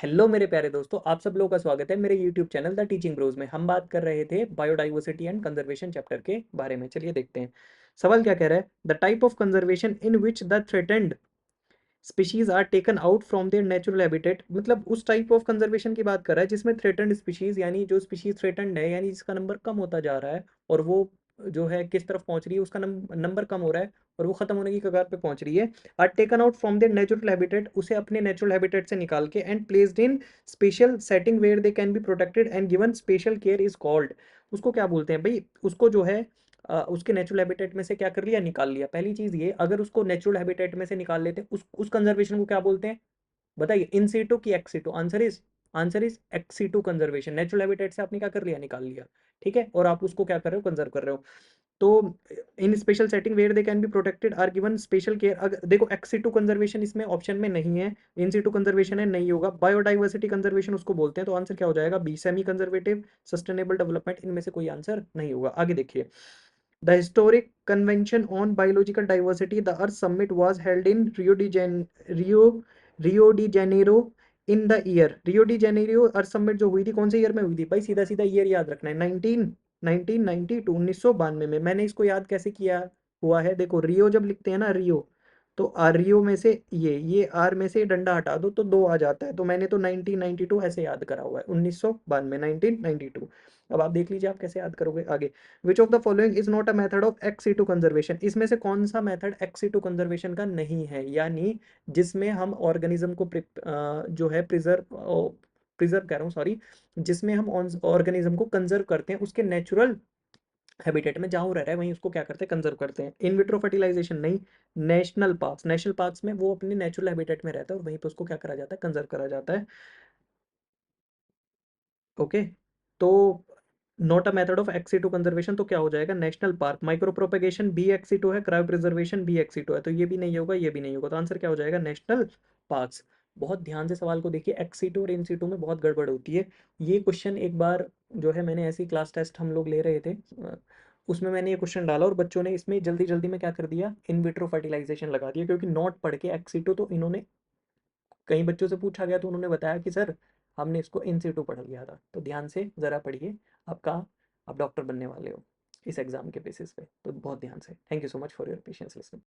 Hello मेरे प्यारे दोस्तों, आप सब लोगों का स्वागत है मेरे YouTube channel the teaching bros में। हम बात कर रहे थे बायोडाइवर्सिटी एंड कंजर्वेशन चैप्टर के बारे में। चलिए देखते हैं सवाल क्या कह रहा है। The type of conservation in which the threatened species are taken out from their natural habitat, मतलब उस टाइप ऑफ कंजर्वेशन की बात कर रहा है जिसमें थ्रेटेंड स्पीशीज यानी जो स्पीशीज थ्रेटेंड है यानी जिसका नंबर कम होता जा रहा है और वो जो है किस तरफ पहुंच रही है, उसका नंबर कम हो रहा है और वो खत्म होने की कगार पे पहुंच रही है। Are taken out from their natural habitat, उसे अपने नेचुरल हैबिटेट से निकाल के and placed in special setting where they can be protected and given special care is called. उसको क्या बोलते हैं भाई? उसको जो है उसके नेचुरल हैबिटेट में से क्या कर लिया, निकाल लिया। पहली चीज ये, अगर उसको नेचुरल हैबिटेट में से निकाल लेते उस कंजर्वेशन को क्या बोलते हैं बताइए? इन सीटू की ex situ? Answer is ex situ conservation. Natural habitat से आपने क्या कर लिया, निकाल लिया। ठीक है, और आप उसको क्या कर रहे हो, कंजर्व कर रहे हो। तो इन special setting where they can be protected or given special care. अगर देखो एक्स सीटू कंजर्वेशन इसमें ऑप्शन में नहीं है, इन सीटू कंजर्वेशन है, नहीं होगा। बायोडाइवर्सिटी कंजर्वेशन उसको बोलते हैं, तो आंसर क्या हो जाएगा? B, semi conservative sustainable development. इनमें से कोई आंसर नहीं होगा। आगे देखिए, the historic convention on biological diversity, the Earth Summit, was held in Rio de Janeiro in the year. Rio de Janeiro Earth Summit जो हुई थी कौन से ईयर में हुई थी भाई? सीधा सीधा ईयर याद रखना है, 1992, 1992 में। मैंने इसको याद कैसे किया हुआ है, देखो रियो जब लिखते हैं ना, रियो, तो रियो में से ये आर में से डंडा हटा दो तो दो आ जाता है, तो मैंने तो 1992 ऐसे याद करा हुआ है, 1992, 1992। अब आप देख लीजिए आप कैसे याद करोगे आगे। Which of the following is not a method of ex situ conservation, इसमें से कौन सा method ex situ conservation का नहीं है, यानी जिसमें हम ऑर्गेनिज्म को जो है प्रिजर्व कह रहा हूँ, सॉरी, जिसमें हम ऑर्गेनिज्म को कंजर्व करते हैं उसके नेचुरल हैबिटेट में, जहाँ वो रह रहा है वहीं उसको क्या करते हैं, कंजर्व करते हैं। इन विट्रो फर्टिलाइजेशन नहीं। नेशनल पार्क्स में वो अपने नेचुरल हैबिटेट में रहता है और वहीं पे उसको क्या करा जाता है, कंजर्व करा जाता है। ओके, तो not a method of ex situ conservation, तो क्या हो जाएगा? National park. माइक्रो प्रोपेगेशन बी एक्सी टू है, क्रायो प्रिजर्वेशन बी एक्सी टू है, तो ये भी नहीं होगा, ये भी नहीं होगा, तो आंसर क्या हो जाएगा? National parks. बहुत ध्यान से सवाल को देखिए, एक्सी टू और इनसी टू में बहुत गड़बड़ होती है। ये क्वेश्चन एक बार जो है मैंने ऐसी क्लास टेस्ट हम लोग ले रहे थे, उसमें मैंने ये क्वेश्चन डाला और बच्चों ने इसमें जल्दी जल्दी में क्या कर दिया, इन विट्रो फर्टिलाइजेशन लगा दिया, क्योंकि नॉट पढ़ के एक्सी टू तो इन्होंने, कई बच्चों से पूछा गया तो उन्होंने बताया कि सर हमने इसको इन सीटू पढ़ लिया था। तो ध्यान से ज़रा पढ़िए, आपका आप डॉक्टर बनने वाले हो इस एग्ज़ाम के बेसिस पे, तो बहुत ध्यान से। Thank you so much for your patience listening.